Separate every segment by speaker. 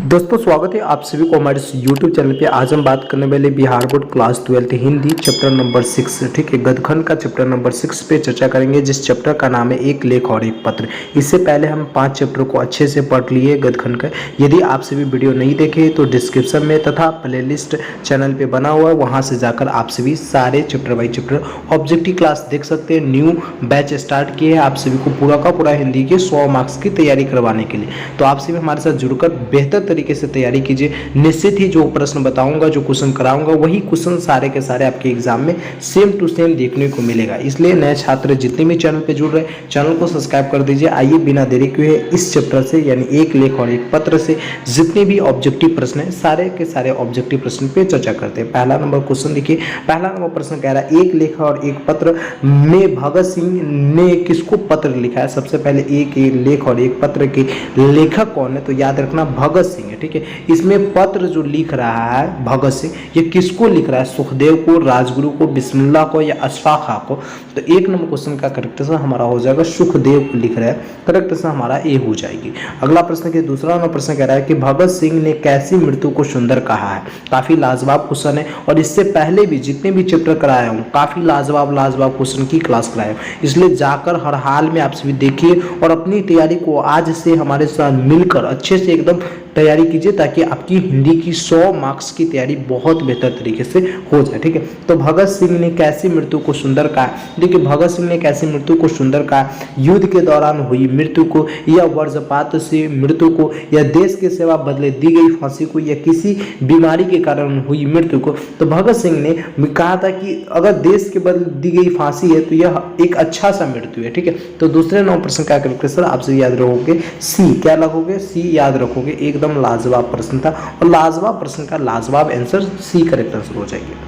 Speaker 1: दोस्तों स्वागत है आप सभी को हमारे इस YouTube चैनल पे। आज हम बात करने वाले Bihar board class 12 Hindi chapter number 6, ठीक है, गदखंड का चैप्टर नंबर 6 पे चर्चा करेंगे, जिस चैप्टर का नाम है एक लेख और एक पत्र। इससे पहले हम 5 चैप्टर को अच्छे से पढ़ लिए गदखंड का। यदि आप सभी वीडियो नहीं देखे तो डिस्क्रिप्शन में तथा प्लेलिस्ट चैनल पे बना हुआ है, वहाँ से जाकर आप सभी सारे chapter by chapter objective class देख सकते हैं। न्यू बैच स्टार्ट किए हैं आप सभी को पूरा का पूरा हिंदी के 100 मार्क्स की तैयारी करवाने के लिए। तो आप सभी हमारे साथ जुड़कर बेहतर तरीके से तैयारी कीजिए। निश्चित ही जो प्रश्न बताऊंगा, जो क्वेश्चन कराऊंगा, वही क्वेश्चन सारे के सारे आपके एग्जाम में सेम टू सेम देखने को मिलेगा। इसलिए नए छात्र जितने भी चैनल पे जुड़ रहे हैं, चैनल को सब्सक्राइब कर दीजिए। आइए बिना देरी किए इस चैप्टर से यानी एक लेख और एक पत्र से जितने भी ऑब्जेक्टिव प्रश्न है, सारे के सारे ऑब्जेक्टिव प्रश्न पे चर्चा करते हैं। पहला नंबर क्वेश्चन देखिए, पहला नंबर प्रश्न कह रहा है एक लेख और एक पत्र में भगत सिंह ने किसको पत्र लिखा है। सबसे पहले एक लेख और एक पत्र के लेखक कौन है, तो याद रखना भगत सिंह है, ठीक है। इसमें पत्र जो लिख रहा है भगत सिंह, ये किसको लिख रहा है, सुखदेव को, राजगुरु को, बिस्मिल्लाह को या अशफाक खां को। तो एक नंबर क्वेश्चन का करेक्ट आंसर हमारा हो जाएगा सुखदेव को लिख रहा है, करेक्ट आंसर हमारा ए हो जाएगी। अगला प्रश्न के दूसरा नंबर प्रश्न कह रहा है कि भगत सिंह ने कैसी मृत्यु को सुंदर कहा है। काफी लाजवाब क्वेश्चन है और इससे पहले भी जितने भी चैप्टर कराया हूँ काफी लाजवाब क्वेश्चन की क्लास कराया हूँ, इसलिए जाकर हर हाल में आप सभी देखिए और अपनी तैयारी को आज से हमारे साथ मिलकर अच्छे से एकदम तैयारी कीजिए, ताकि आपकी हिंदी की 100 मार्क्स की तैयारी बहुत बेहतर तरीके से हो जाए, ठीक है। तो भगत सिंह ने कैसी मृत्यु को सुंदर कहा। देखिए भगत सिंह ने कैसी मृत्यु को सुंदर कहा, युद्ध के दौरान हुई मृत्यु को, या वज्रपात से मृत्यु को, या देश की सेवा बदले दी गई फांसी को, या किसी बीमारी के कारण हुई मृत्यु को। तो भगत सिंह ने कहा था कि अगर देश के बदले दी गई फांसी है तो यह एक अच्छा सा मृत्यु है, ठीक है। तो दूसरे नंबर प्रश्न का करेक्ट आंसर आपसे याद रखोगे सी, क्या लगोगे सी याद रखोगे, एकदम लाजवाब प्रश्न था और लाजवाब प्रश्न का लाजवाब आंसर सी करेक्ट आंसर हो जाएगी।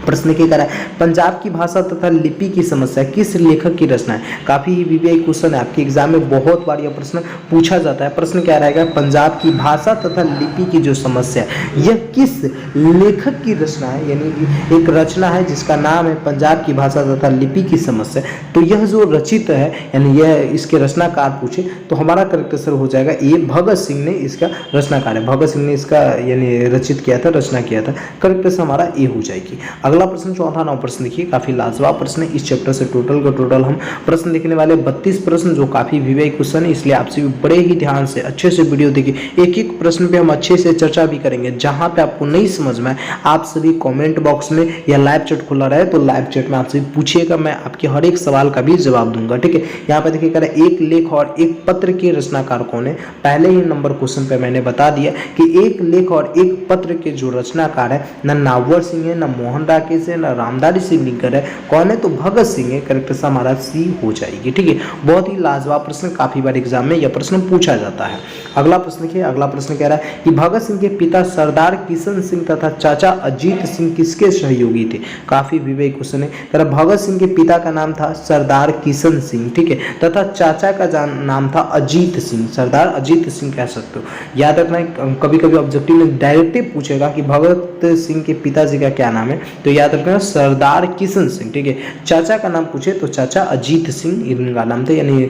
Speaker 1: प्रश्न क्या करा है, पंजाब की भाषा तथा लिपि की समस्या किस लेखक की रचना है। काफी वीवीआई क्वेश्चन है, आपके एग्जाम में बहुत बार यह प्रश्न पूछा जाता है। प्रश्न क्या रहेगा, पंजाब की भाषा तथा लिपि की जो समस्या है यह किस लेखक की रचना है, यानी एक रचना है जिसका नाम है पंजाब की भाषा तथा लिपि की समस्या। तो यह जो रचित है यानी यह इसके रचनाकार पूछे तो हमारा करेक्ट आंसर हो जाएगा ये, भगत सिंह ने इसका रचनाकार है, भगत सिंह ने इसका यानी रचित किया था, रचना किया था। करेक्ट आंसर हमारा ए हो जाएगी। अगला प्रश्न चौथा नंबर प्रश्न देखिए, काफी लाजवाब प्रश्न है। इस चैप्टर से टोटल हम प्रश्न देखने वाले 32 प्रश्न जो काफी वीवीआई क्वेश्चन है, इसलिए आप सभी बड़े ही ध्यान से अच्छे से वीडियो देखिए। एक एक प्रश्न पे हम अच्छे से चर्चा भी करेंगे। जहां पे आपको नहीं समझ में आप सभी कमेंट बॉक्स में या लाइव चैट खुला रहे तो लाइव चैट में आप सभी पूछिएगा, मैं आपके हर एक सवाल का भी जवाब दूंगा, ठीक है। यहाँ पे देखिए करें एक लेख और एक पत्र के रचनाकार कौन है। पहले ही नंबर क्वेश्चन पे मैंने बता दिया कि एक लेख और एक पत्र के जो रचनाकार है न नाववर सिंह है, न मोहन राकेश है, न रामधारी सिंह दिनकर है, कौन है तो भगत सिंह है। करेक्ट आंसर हमारा सी हो जाएगी, ठीक है। बहुत ही लाजवाब प्रश्न, काफी बार एग्जाम में यह प्रश्न पूछा जाता है। अगला प्रश्न देखिए, अगला प्रश्न कह रहा है कि भगत सिंह के पिता सरदार किशन सिंह तथा चाचा अजीत सिंह किसके सहयोगी थे। काफी विवेक क्वेश्चन है। कह रहा भगत सिंह के पिता का नाम था सरदार किशन सिंह, ठीक है, तथा चाचा का नाम था अजीत सिंह, सरदार अजीत सिंह कह सकते हो। याद रखना कभी कभी ऑब्जेक्टिव में डायरेक्टिव पूछेगा कि भगत सिंह के पिताजी का क्या नाम है, तो याद रखना सरदार किशन सिंह, ठीक है। चाचा का नाम पूछे तो चाचा अजीत सिंह इनका नाम था, यानी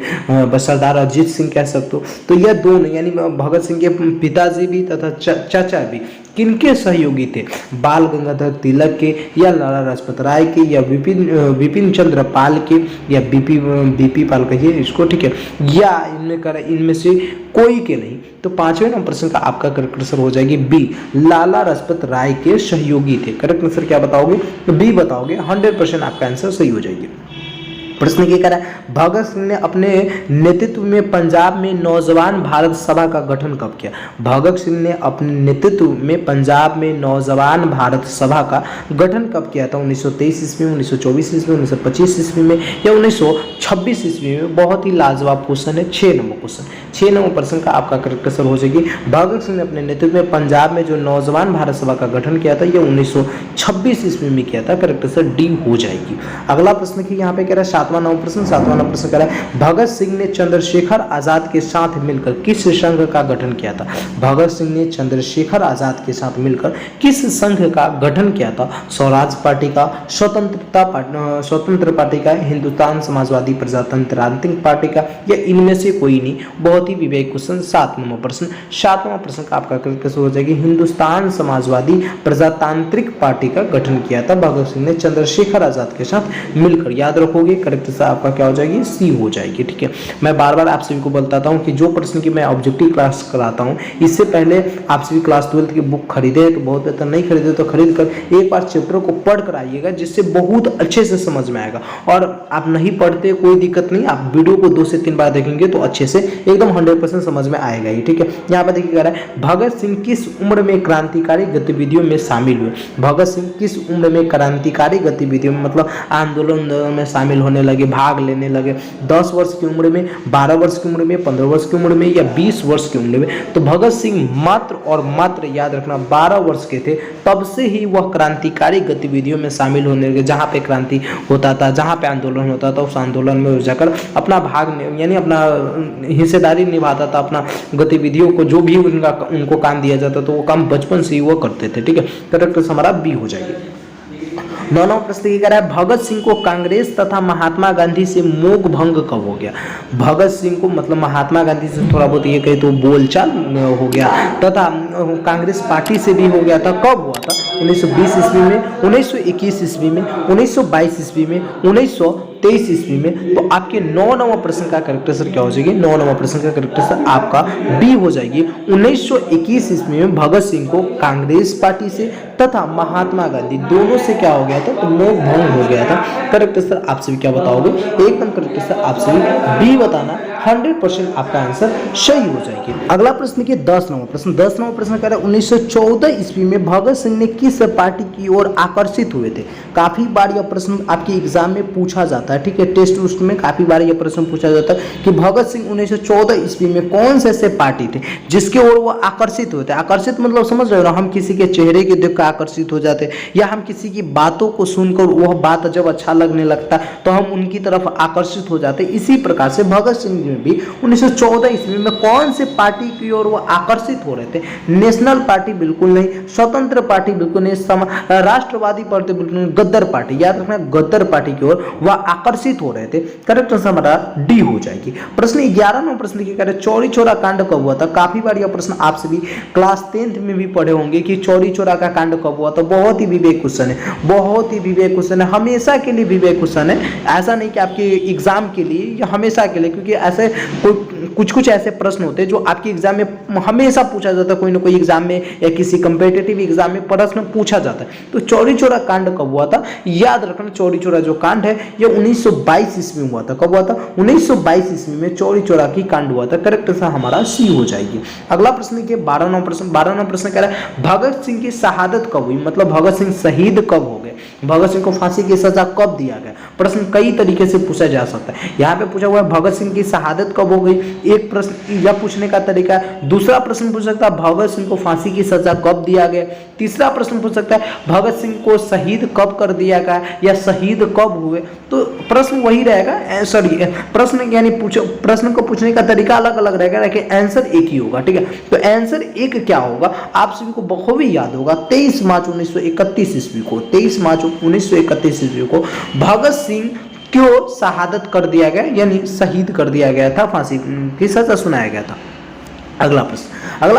Speaker 1: सरदार अजीत सिंह कह सकते हो। तो यह दोनों यानी भगत सिंह के पिताजी भी तथा चाचा भी किनके सहयोगी थे, बाल गंगाधर तिलक के, या लाला लाजपत राय के, या विपिन चंद्र पाल के, या बीपी पाल कहिए इसको, ठीक है, या इनमें से कोई के नहीं। तो पांचवें नंबर प्रश्न का आपका करेक्ट आंसर हो जाएगी बी, लाला लाजपत राय के सहयोगी थे। करेक्ट आंसर क्या बताओगे, तो बी बताओगे, 100% आपका आंसर सही हो जाएगी। प्रश्न क्या करा, भगत सिंह ने अपने नेतृत्व में पंजाब में नौजवान भारत सभा का गठन कब किया। भगत सिंह ने अपने नेतृत्व में पंजाब में नौजवान भारत सभा का गठन कब किया था। 1923 ईस्वी में, 1924 ईस्वी में, 1925 ईस्वी में, या 1926 ईस्वी में। बहुत ही लाजवाब क्वेश्चन है। 6 नंबर क्वेश्चन, 6 नंबर प्रश्न का आपका करेक्ट आंसर हो जाएगी, भगत सिंह ने अपने नेतृत्व में पंजाब में जो नौजवान भारत सभा का गठन किया था, यह 1926 ईस्वी में किया था। करेक्ट आंसर डी हो जाएगी। अगला प्रश्न की यहाँ पे कह रहा है सातवां नंबर प्रश्न कह रहा है भगत सिंह ने चंद्रशेखर आजाद के साथ मिलकर किस संघ का गठन किया था। भगत सिंह ने चंद्रशेखर आजाद के साथ मिलकर किस संघ का गठन किया था। स्वराज पार्टी का, स्वतंत्र पार्टी का, हिंदुस्तान समाजवादी प्रजातंत्रांतिक पार्टी का, या इनमें से कोई नहीं। बहुत बहुत ही विवेक क्वेश्चन। 7वां प्रश्न, 7वां प्रश्न का आपका कैसे हो जाएगी, हिंदुस्तान समाजवादी प्रजातांत्रिक पार्टी का गठन किया था भगत सिंह ने चंद्रशेखर आजाद के साथ मिलकर। याद रखोगे, करेक्ट आंसर आपका क्या हो जाएगी, सी हो जाएगी। ठीक है, मैं बार बार आप सभी को बताता हूँ कि जो प्रश्न की मैं ऑब्जेक्टिव क्लास कराता हूँ, इससे पहले आप सभी क्लास 12 की बुक खरीदे तो बहुत बेहतर, नहीं खरीदे तो खरीद कर एक बार चैप्टर को पढ़ कर आइएगा, जिससे बहुत अच्छे से समझ में आएगा। और आप नहीं पढ़ते कोई दिक्कत नहीं, आप वीडियो को 2 से 3 बार देखेंगे तो अच्छे से एकदम 100% समझ में आएगा ही। ठीक है, यहाँ पर देखिए कह रहा है भगत सिंह किस उम्र में क्रांतिकारी गतिविधियों में शामिल हुए। भगत सिंह किस उम्र में क्रांतिकारी गतिविधियों में, मतलब आंदोलन में शामिल होने लगे, भाग लेने लगे। 10 वर्ष की उम्र में, 12 वर्ष की उम्र में, 15 वर्ष की उम्र में या 20 वर्ष की उम्र में। तो भगत सिंह मात्र और मात्र याद रखना 12 वर्ष के थे, तब से ही वह क्रांतिकारी गतिविधियों में शामिल होने लगे। जहाँ पे क्रांति होता था, जहाँ पे आंदोलन होता था, उस आंदोलन में जाकर अपना भाग यानी अपना हिस्सेदारी निभाता था, अपना गतिविधियों को जो भी उनको काम दिया जाता था वो काम बचपन से ही वो करते थे। ठीक है, करेक्ट हमारा बी हो जाएगी। 9वां प्रश्न ये कह रहा है भगत सिंह को कांग्रेस तथा महात्मा गांधी से मोह भंग कब हो गया। भगत सिंह को मतलब महात्मा गांधी से थोड़ा बहुत ये कहे तो बोलचाल हो गया, तथा कांग्रेस पार्टी से भी हो गया था। कब हुआ था, 1920 ईस्वी में, 1921 ईस्वी में, 1922 ईस्वी में, 1923 ईस्वी में। तो आपके 9वां प्रश्न का करेक्ट आंसर क्या हो जाएगी, 9वां प्रश्न का करेक्ट आंसर आपका बी हो जाएगी। 1921 ईस्वी में भगत सिंह को कांग्रेस पार्टी से तथा महात्मा गांधी दोनों से क्या हो गया था, तो मोह भंग हो गया था। करेक्ट आंसर आप सभी क्या बताओगे, एकदम करेक्ट आंसर आप सभी बी बताना, 100% आपका आंसर सही हो जाएगी। अगला प्रश्न के 10वां प्रश्न, 10वां प्रश्न कह रहा है 1914 ईस्वी में भगत सिंह ने किस पार्टी की ओर आकर्षित हुए थे। काफी बार यह प्रश्न आपके एग्जाम में पूछा जाता है। ठीक है, टेस्ट उस्ट में काफी बार यह प्रश्न पूछा जाता है कि भगत सिंह 1914 ईस्वी में कौन से ऐसे पार्टी थे जिसके ओर वो आकर्षित हुए थे। आकर्षित मतलब समझ रहे हो ना, हम किसी के चेहरे के देख कर आकर्षित हो जाते, या हम किसी की बातों को सुनकर वह बात जब अच्छा लगने लगता तो हम उनकी तरफ आकर्षित हो जाते। इसी प्रकार से भगत सिंह जी भी 1914 ईस्वी में कौन से पार्टी की ओर वो आकर्षित हो रहे थे। नेशनल पार्टी बिल्कुल नहीं, स्वतंत्र पार्टी बिल्कुल नहीं, राष्ट्रवादी पार्टी बिल्कुल नहीं, गद्दार पार्टी। याद रखना, गद्दार पार्टी की ओर वह आकर्षित हो रहे थे। करेक्ट आंसर हमारा डी हो जाएगी। प्रश्न 11वां प्रश्न की कह रहे चौरी चौरा कांड कब हुआ था। काफी बार यह प्रश्न आप सभी क्लास 10th में भी पढ़े होंगे कि चौरी चौरा का कांड कब हुआ था। बहुत ही विवेक क्वेश्चन है, बहुत ही विवेक क्वेश्चन है, हमेशा के लिए विवेक क्वेश्चन है। ऐसा नहीं कि आपके एग्जाम के लिए या हमेशा के लिए, क्योंकि ऐसे कुछ ऐसे प्रश्न होते हैं जो आपके एग्जाम में हमेशा पूछा जाता है, कोई ना कोई एग्जाम में या किसी कंपेटिटिव एग्जाम में प्रश्न पूछा जाता है। तो चौरी चौरा कांड कब हुआ था, याद रखना। चौरी चौरा जो कांड है ये 1922 ईस्वी में हुआ था। कब हुआ था, 1922 ईस्वी में चौरी चौरा की कांड हुआ था। करेक्ट आंसर हमारा सी हो जाएगी। अगला प्रश्न के 12वां प्रश्न कह रहा है भगत सिंह की शहादत कब हुई, मतलब भगत सिंह शहीद कब हो गए। भगत सिंह को फांसी की सजा कब दिया गया। प्रश्न कई तरीके से पूछा जा सकता है। यहाँ पे पूछा हुआ है भगत सिंह की शहादत कब हो गई, एक प्रश्न यह पूछने का तरीका है। दूसरा प्रश्न पूछ सकता है भगत सिंह को फांसी की सजा कब दिया गया। तीसरा प्रश्न पूछ सकता है भगत सिंह को शहीद कब कर दिया गया या शहीद कब हुए। तो प्रश्न वही रहेगा, सॉरी प्रश्न यानी प्रश्न को पूछने का तरीका अलग अलग रहेगा, लेकिन आंसर एक ही होगा। ठीक है, तो आंसर एक क्या होगा आप सभी को बखूबी याद होगा। 23 मार्च 1931 ईस्वी को, 23 मार्च 1931 ईस्वी को भगत सिंह क्यों शहादत कर दिया गया, यानी शहीद कर दिया गया था, फांसी की सजा सुनाया गया था। अगला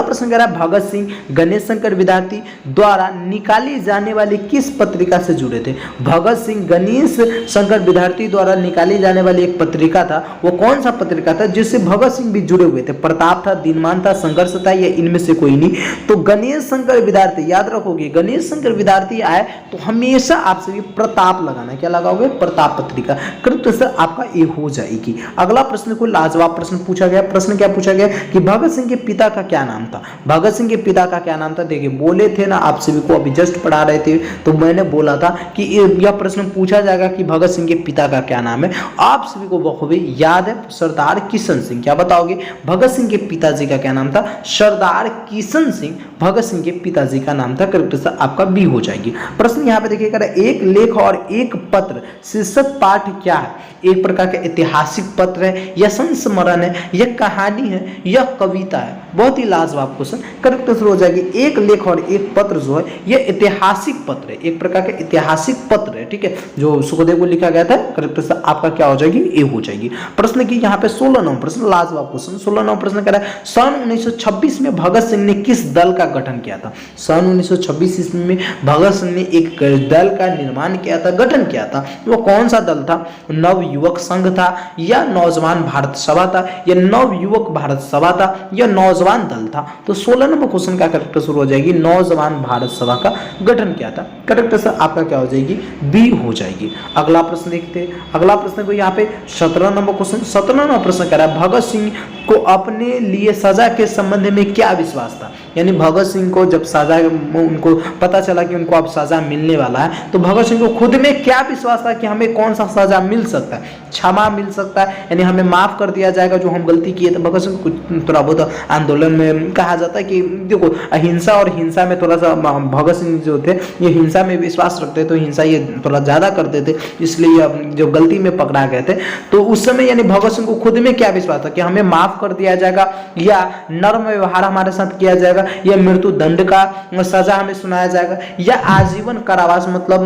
Speaker 1: प्रश्न कह रहा है भगत सिंह गणेश शंकर विद्यार्थी द्वारा निकाली जाने वाली किस पत्रिका से जुड़े थे। भगत सिंह गणेश शंकर विद्यार्थी द्वारा निकाली जाने वाली एक पत्रिका था, वो कौन सा पत्रिका था जिससे भगत सिंह भी जुड़े हुए थे। प्रताप था, दिनमान था, संघर्ष था, या इनमें से कोई नहीं। तो गणेश शंकर विद्यार्थी, याद रखोगे गणेश शंकर विद्यार्थी आए तो हमेशा आप सभी प्रताप लगाना, क्या लगाओगे, प्रताप पत्रिका। करेक्ट आंसर आपका ए हो जाएगी। अगला प्रश्न को लाजवाब प्रश्न पूछा गया। प्रश्न क्या पूछा गया कि भगत सिंह के पिता का क्या नाम था। भगत सिंह के पिता का क्या नाम था। देखिए बोले थे ना, आप सभी को अभी जस्ट पढ़ा रहे थे तो मैंने बोला था कि यह प्रश्न पूछा जाएगा कि भगत सिंह के पिता का क्या नाम है। आप सभी को बखूबी याद है, सरदार किशन सिंह। क्या बताओगे, भगत सिंह के पिताजी का क्या नाम था, सरदार किशन सिंह भगत सिंह के पिताजी का नाम था। करेक्ट आंसर आपका बी हो जाएगी। प्रश्न यहाँ पे देखिएगा, एक लेख और एक पत्र शीर्षक पाठ क्या है। एक प्रकार का ऐतिहासिक पत्र है, या संस्मरण है, यह कहानी है, यह कविता बनता है? बहुत ही लाजवाब क्वेश्चन। करेक्ट आंसर हो जाएगी एक लेख और एक पत्र जो है ये ऐतिहासिक पत्र है, एक प्रकार का ऐतिहासिक पत्र है, ठीक है, जो सुखदेव को लिखा गया था। करेक्ट आंसर आपका क्या हो जाएगी? ए हो जाएगी। प्रश्न की यहाँ पे 16 नंबर प्रश्न, लाजवाब क्वेश्चन। 16 नंबर प्रश्न कह रहा है सन 1926 में भगत सिंह ने किस दल का गठन किया था? सन 1926 ईस्वी में भगत सिंह ने एक दल का निर्माण किया था, गठन किया था। वो कौन सा दल था? नव युवक संघ था, या नौजवान भारत सभा था, या नव युवक भारत सभा था, या नौजवान दल था? तो 16 नंबर क्वेश्चन का करेक्ट आंसर हो जाएगी नौजवान भारत सभा का गठन किया था। करेक्ट आंसर आपका क्या हो जाएगी? बी हो जाएगी। अगला प्रश्न देखते हैं। अगला प्रश्न को यहाँ पे 17 नंबर क्वेश्चन, 17 नंबर प्रश्न कह रहा है भगत सिंह को अपने लिए सजा के संबंध में क्या विश्वास था? यानी भगत सिंह को जब सजा, उनको पता चला कि उनको अब सजा मिलने वाला है, तो भगत सिंह को खुद में क्या विश्वास था कि हमें कौन सा सजा मिल सकता है? क्षमा मिल सकता है, यानी हमें माफ कर दिया जाएगा जो हम गलती किए। तो भगत सिंह को थोड़ा बहुत आंदोलन में कहा जाता है कि देखो अहिंसा और हिंसा में थोड़ा सा भगत सिंह जो थे ये हिंसा में विश्वास रखते, तो हिंसा ये थोड़ा ज्यादा करते थे, इसलिए जो गलती में पकड़ा गए थे। तो उस समय यानी भगत सिंह को खुद में क्या विश्वास था कि हमें माफ कर दिया जाएगा, या नर्म व्यवहार हमारे साथ किया जाएगा, या मृत्यु दंड का सजा हमें सुनाया जाएगा, या आजीवन कारावास मतलब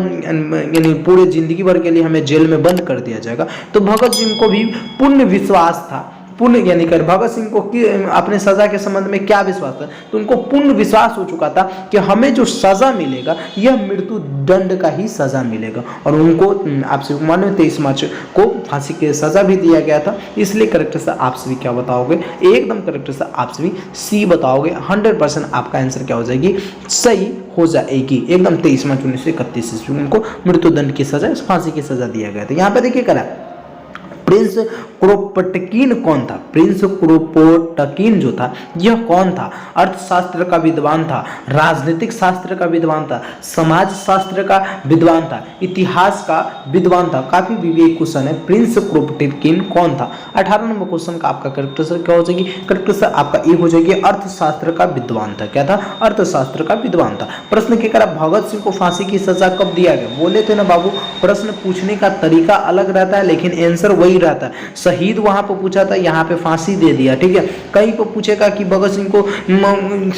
Speaker 1: यानी पूरे जिंदगी भर के लिए हमें जेल में बंद कर दिया जाएगा। तो भगत सिंह को भी पूर्ण विश्वास था, पूर्ण यानी कर भगत सिंह को अपने सजा के संबंध में क्या विश्वास था? तो उनको पूर्ण विश्वास हो चुका था कि हमें जो सजा मिलेगा यह मृत्यु दंड का ही सजा मिलेगा, और उनको आप सभी को मालूम है 23 मार्च को फांसी की सजा भी दिया गया था। इसलिए करेक्ट आंसर आप सभी क्या बताओगे? एकदम करेक्ट आंसर आप सभी सी बताओगे। 100% आपका आंसर क्या हो जाएगी? सही हो जाएगी। एकदम 23 मार्च 1931 ईस्वी उनको मृत्यु दंड की सजा, फांसी की सजा दिया गया था। यहाँ पे देखिए करा प्रिंस क्रोपोटकीन कौन था? प्रिंस क्रोपोटकीन जो था यह कौन था? अर्थशास्त्र का विद्वान था, राजनीतिक शास्त्र का विद्वान था, समाज शास्त्र का विद्वान था, इतिहास का विद्वान था। काफी विवेक क्वेश्चन है। प्रिंस क्रोपोटकीन कौन था? 18 नंबर क्वेश्चन का आपका करेक्ट आंसर क्या हो जाएगी? करेक्ट आंसर आपका ए हो जाएगी। अर्थशास्त्र का विद्वान था। क्या था? अर्थशास्त्र का विद्वान था। प्रश्न के करा भगत सिंह को फांसी की सजा कब दिया गया? बोले थे ना बाबू, प्रश्न पूछने का तरीका अलग रहता है लेकिन आंसर वही रहता है। शहीद वहां पर पूछा था, यहाँ पे फांसी दे दिया, ठीक है। कहीं पर पूछेगा कि भगत सिंह को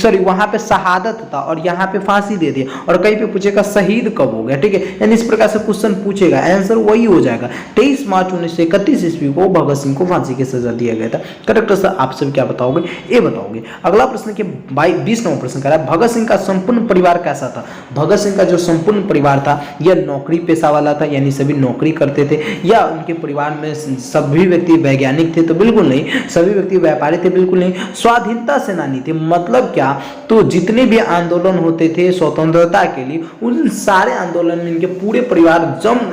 Speaker 1: सॉरी वहां पे शहादत था और यहाँ पे फांसी दे दिया, और कहीं पे पूछेगा शहीद कब हो गया, ठीक है। यानी इस प्रकार से क्वेश्चन पूछेगा, आंसर वही हो जाएगा। 23 मार्च 1931 ईस्वी को भगत सिंह को फांसी की सजा दिया गया था। करेक्ट आंसर आप सब क्या बताओगे? ए बताओगे। अगला प्रश्न के 20 नंबर प्रश्न करा भगत सिंह का संपूर्ण परिवार कैसा था? भगत सिंह का जो संपूर्ण परिवार था यह नौकरी पेशा वाला था, यानी सभी नौकरी करते थे, या उनके परिवार में सभी व्यक्ति वैज्ञानिक थे? तो बिल्कुल नहीं। सभी व्यक्ति व्यापारी थे? बिल्कुल नहीं। स्वाधीनता सेनानी थे? मतलब क्या? तो जितने भी आंदोलन होते थे स्वतंत्रता के लिए, उन सारे आंदोलन में इनके पूरे परिवार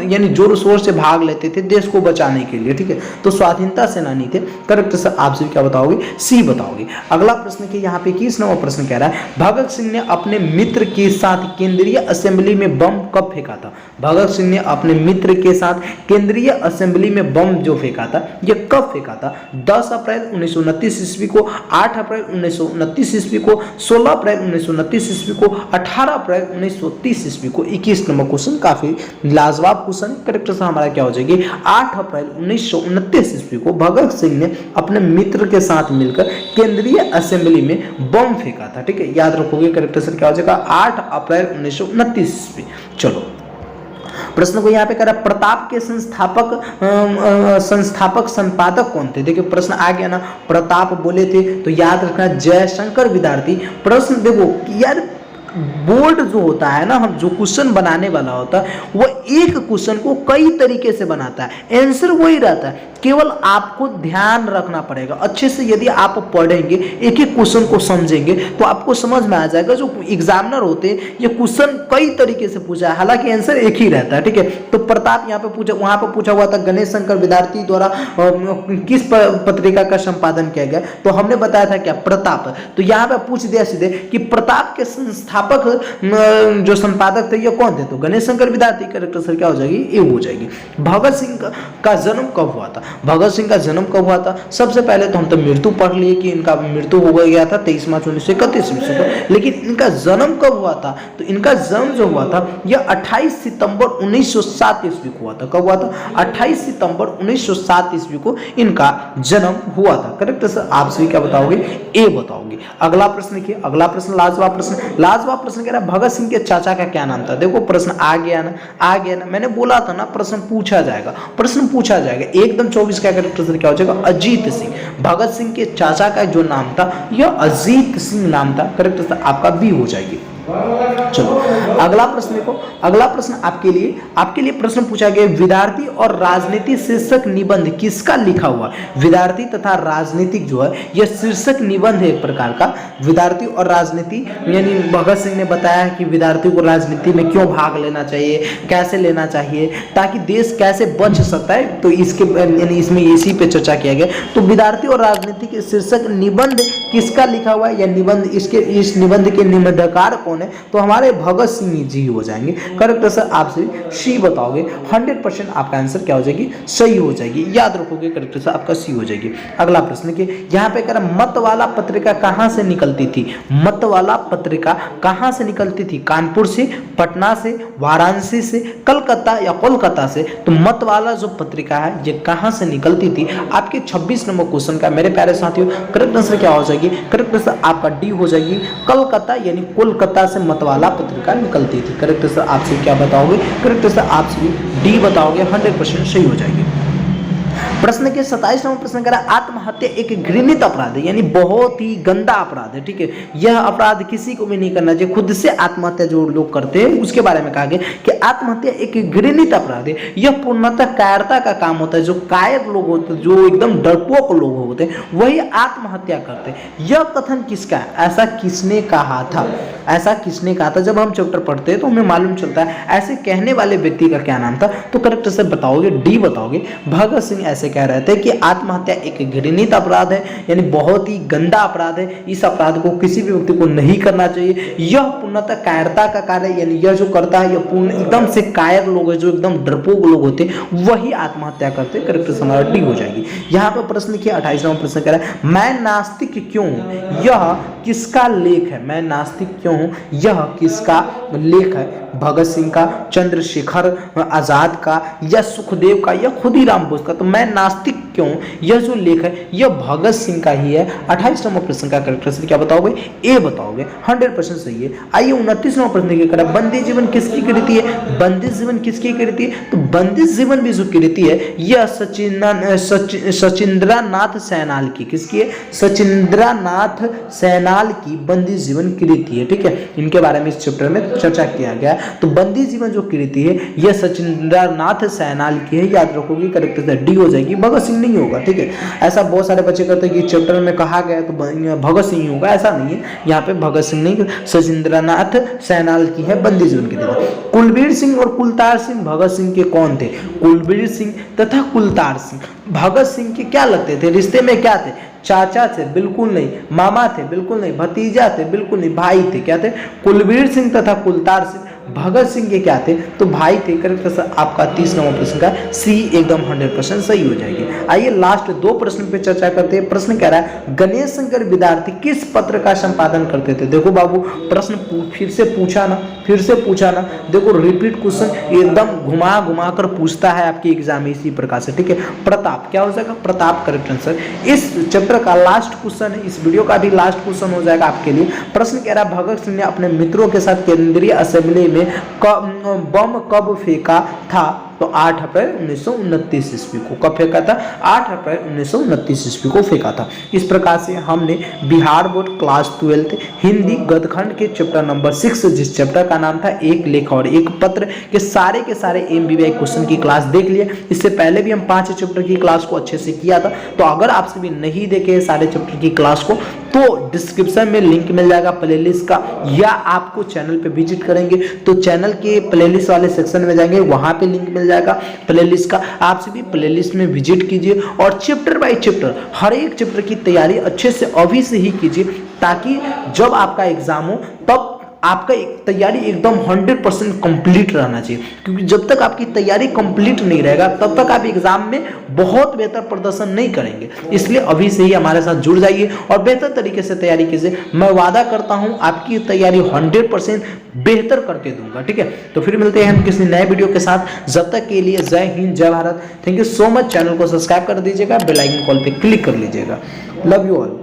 Speaker 1: यानी जोर शोर से भाग लेते थे देश को बचाने के लिए, ठीक है। तो स्वाधीनता सेनानी थे। करेक्ट सर आप सभी क्या बताओगे? सी बताओगे। अगला प्रश्न के यहाँ पे 21 नंबर प्रश्न कह रहा है भगत सिंह ने अपने मित्र के साथ केंद्रीय असेंबली में बम कब फेंका था? भगत सिंह ने अपने मित्र के साथ केंद्रीय असेंबली में बम जो फेंका था यह कब फेंका था? 10 अप्रैल 1929 ईस्वी को, 8 अप्रैल 1929 ईस्वी को, 16 अप्रैल 1929 ईस्वी को, 18 अप्रैल 1930 ईस्वी को। 21 नंबर क्वेश्चन काफी लाजवाब क्वेश्चन। करेक्ट आंसर हमारा क्या हो जाएगी? 8 अप्रैल 1929 ईस्वी को भगत सिंह ने अपने मित्र के साथ मिलकर केंद्रीय असेंबली में बम फेंका था, ठीक है। याद रखोगे करेक्ट आंसर क्या हो जाएगा? 8 अप्रैल 1929 ईस्वी। चलो प्रश्न को यहाँ पे करा प्रताप के संस्थापक संपादक कौन थे? देखिए प्रश्न आ गया ना, प्रताप बोले थे तो याद रखना जयशंकर विद्यार्थी। प्रश्न देखो यार बोर्ड जो होता है ना, हम जो क्वेश्चन बनाने वाला होता है वो एक क्वेश्चन को कई तरीके से बनाता है, आंसर वही रहता है, केवल आपको ध्यान रखना पड़ेगा अच्छे से। यदि आप पढ़ेंगे एक एक क्वेश्चन को समझेंगे तो आपको समझ में आ जाएगा। जो एग्जामिनर होते हैं ये क्वेश्चन कई तरीके से पूछा है, हालांकि आंसर एक ही रहता है, ठीक है। तो प्रताप यहाँ पे पूछा, वहां पे पूछा हुआ था गणेश शंकर विद्यार्थी द्वारा किस पत्रिका का संपादन किया गया, तो हमने बताया था क्या? प्रताप। तो यहाँ पे पूछ दिया सीधे कि प्रताप के संस्था संस्थापक जो संपादक थे ये कौन थे? तो गणेश शंकर विद्यार्थी। करेक्ट आंसर क्या हो जाएगी? ए हो जाएगी। भगत सिंह का जन्म कब हुआ था? भगत सिंह का जन्म कब हुआ था? सबसे पहले तो हम तो मृत्यु पढ़ लिए कि इनका मृत्यु हो गया था 23 मार्च 1931 ईस्वी को, लेकिन इनका जन्म कब हुआ था? तो इनका जन्म जो हुआ था यह 28 सितंबर 1907 ईस्वी को हुआ था। कब हुआ था? 28 सितंबर 1907 ईस्वी को इनका जन्म हुआ था। करेक्ट सर, आप सभी क्या बताओगे? ए बताओगे। अगला प्रश्न देखिए, अगला प्रश्न लाजवाब प्रश्न। लाजवाब प्रश्न कह रहा है भगत सिंह के चाचा का क्या नाम था? देखो प्रश्न आ गया ना, आ गया ना, मैंने बोला था ना प्रश्न पूछा जाएगा, प्रश्न पूछा जाएगा। एकदम 24 का करेक्ट आंसर क्या हो जाएगा? अजीत सिंह। भगत सिंह के चाचा का जो नाम था यह अजीत सिंह नाम था। करेक्ट आंसर आपका बी हो जाएगी। चलो अगला प्रश्न देखो, अगला प्रश्न आपके लिए प्रश्न पूछा गया विद्यार्थी और राजनीति शीर्षक निबंध किसका लिखा हुआ? विद्यार्थी तथा राजनीतिक जो है यह शीर्षक निबंध है एक प्रकार का। विद्यार्थी और राजनीति यानी भगत सिंह ने बताया कि विद्यार्थी को राजनीति में क्यों भाग लेना चाहिए, कैसे लेना चाहिए, ताकि देश कैसे बच सकता है, तो इसके यानी इसमें इसी पे चर्चा किया गया। तो विद्यार्थी और राजनीति के शीर्षक निबंध किसका लिखा हुआ है? यह निबंध इस निबंध के निबंधकार कौन है? तो हमारे भगत सिंह जी हो जाएंगे। करेक्ट आंसर आप सी बताओगे। 100% आपका आंसर क्या हो जाएगी? सही हो जाएगी। याद रखोगे, करेक्ट आंसर आपका सी हो जाएगी। अगला प्रश्न के यहाँ पे कह रहा मतवाला पत्रिका कहाँ से निकलती थी? मतवाला पत्रिका कहाँ से निकलती थी? कानपुर से, पटना से, वाराणसी से, कलकत्ता या कोलकाता से? तो मतवाला जो पत्रिका है ये कहाँ से निकलती थी? आपके 26 नंबर क्वेश्चन का मेरे प्यारे साथियों करेक्ट आंसर क्या हो जाएगी? करेक्ट आंसर आपका डी हो जाएगी। कलकत्ता यानी कोलकाता से मतवाला पत्रिका निकलती थी। करेक्ट आंसर आपसे क्या बताओगे? करेक्ट आंसर आपसे डी बताओगे। 100% सही हो जाएगी। प्रश्न के 27 नंबर प्रश्न कह रहा है आत्महत्या एक घृणित अपराध है, यानी बहुत ही गंदा अपराध है। ठीक है, यह अपराध किसी को भी नहीं करना चाहिए। खुद से आत्महत्या जो लोग करते हैं उसके बारे में कहा गया कि आत्महत्या एक घृणित अपराध है। यह पूर्णतः कायरता का काम होता है। जो कायर लोग होते हैं, जो एकदम डरपोक लोग होते हैं, वही आत्महत्या करते हैं। यह कथन किसका है? ऐसा किसने कहा था? ऐसा किसने कहा था? जब हम चैप्टर पढ़ते हैं तो हमें मालूम चलता है ऐसे कहने वाले व्यक्ति का क्या नाम था। तो करेक्ट से बताओगे, डी बताओगे। भगत सिंह ऐसे कह रहे थे कि आत्महत्या एक घृणित अपराध है, यानी बहुत ही गंदा अपराध है। इस अपराध को किसी भी व्यक्ति को नहीं करना चाहिए। यह पूर्णतः कायरता का कार्य है, यानी यह जो करता है यह पूर्ण एकदम से कायर लोग है, जो एकदम डरपोक लोग होते हैं, वही आत्महत्या करते हैं। करेक्ट हमारा डी हो जाएगी। यहाँ पर प्रश्न किया 28वां प्रश्न कह रहा है मैं नास्तिक क्यों हूं? यह किसका लेख है? मैं नास्तिक क्यों हूं? यह किसका लेख है? भगत सिंह का, चंद्रशेखर आजाद का, या सुखदेव का, या खुदीराम बोस का? तो मैं नास्तिक क्यों, यह जो लेख है यह भगत सिंह का ही है। 28 नंबर प्रश्न का करेक्ट आंसर क्या बताओगे? ए बताओगे। 100% सही है। आइए 29 नंबर प्रश्न क्या करा, बंदी जीवन किसकी कृति है? बंदी जीवन किसकी कृति है? तो बंदी जीवन भी जो कृति है यह सचिंद्रनाथ सैनाल की, किसकी है? सचिंद्रनाथ सैनाल की बंदी जीवन कृति है। ठीक है, इनके बारे में इस चैप्टर में चर्चा किया गया। तो बंदी जीवन जो कृति है यह सचिंद्रनाथ सैनाल की है। याद रखोगे, करेक्ट आंसर डी हो जाएगी। भगत सिंह नहीं होगा। ठीक है, ऐसा बहुत सारे बच्चे करते हैं कि चैप्टर में कहा गया तो भगत सिंह ही होगा, ऐसा नहीं है। यहाँ पे भगत सिंह नहीं, सचिंद्रनाथ सैनाल की है बंदी जीवन कृति। कुलबीर सिंह और कुलतार सिंह भगत सिंह के कौन थे? कुलबीर सिंह तथा कुलतार सिंह भगत सिंह के क्या लगते थे? रिश्ते में क्या थे? चाचा थे? बिल्कुल नहीं। मामा थे? बिल्कुल नहीं। भतीजा थे? बिल्कुल नहीं। भाई थे? क्या थे? कुलबीर सिंह तथा कुलतार सिंह भगत सिंह के क्या थे? तो भाई थे। करेक्ट आंसर आपका 30 नंबर प्रश्न का सी एकदम 100% सही हो जाएगी। आइए लास्ट 2 प्रश्न पे चर्चा करते हैं। प्रश्न कह रहा है गणेश शंकर विद्यार्थी किस पत्र का संपादन करते थे? देखो बाबू, प्रश्न फिर से पूछा ना। देखो रिपीट क्वेश्चन एकदम घुमा कर पूछता है आपके एग्जाम में इसी प्रकार से। ठीक है, प्रताप क्या हो जाएगा? Pratap correct answer. इस चैप्टर का लास्ट क्वेश्चन है, इस वीडियो का भी लास्ट क्वेश्चन हो जाएगा आपके लिए। प्रश्न कह रहा है भगत सिंह ने अपने मित्रों के साथ केंद्रीय असेंबली में बम कब फेंका था? तो 8 अप्रैल 1929 ईस्वी को। कब फेंका था? 8 अप्रैल 1929 ईस्वी को फेंका था। इस प्रकार से हमने बिहार बोर्ड क्लास 12 हिंदी गद्यखंड के चैप्टर नंबर 6, जिस चैप्टर का नाम था एक लेख और एक पत्र, के सारे MBBI क्वेश्चन की क्लास देख लिए। इससे पहले भी हम 5 चैप्टर की क्लास को अच्छे से किया था। तो अगर आप सभी नहीं देखे सारे चैप्टर की क्लास को तो डिस्क्रिप्शन में लिंक मिल जाएगा प्लेलिस्ट का, या आपको चैनल पे विजिट करेंगे तो चैनल के प्लेलिस्ट वाले सेक्शन में जाएंगे, वहां पे लिंक मिल जाएगा प्लेलिस्ट का। आप सभी प्लेलिस्ट में विजिट कीजिए और चैप्टर बाय चैप्टर हर एक चैप्टर की तैयारी अच्छे से अभी से ही कीजिए, ताकि जब आपका एग्जाम हो तब आपका तैयारी एकदम 100% कंप्लीट रहना चाहिए, क्योंकि जब तक आपकी तैयारी कंप्लीट नहीं रहेगा तब तक आप एग्जाम में बहुत बेहतर प्रदर्शन नहीं करेंगे। इसलिए अभी से ही हमारे साथ जुड़ जाइए और बेहतर तरीके से तैयारी कीजिए। मैं वादा करता हूं आपकी तैयारी 100% बेहतर करके दूंगा। ठीक है, तो फिर मिलते हैं हम किसी नए वीडियो के साथ। जब तक के लिए जय हिंद, जय Bharat. Thank you so much. Channel को सब्सक्राइब कर दीजिएगा, बेल आइकन कॉल पे क्लिक कर लीजिएगा। Love you all.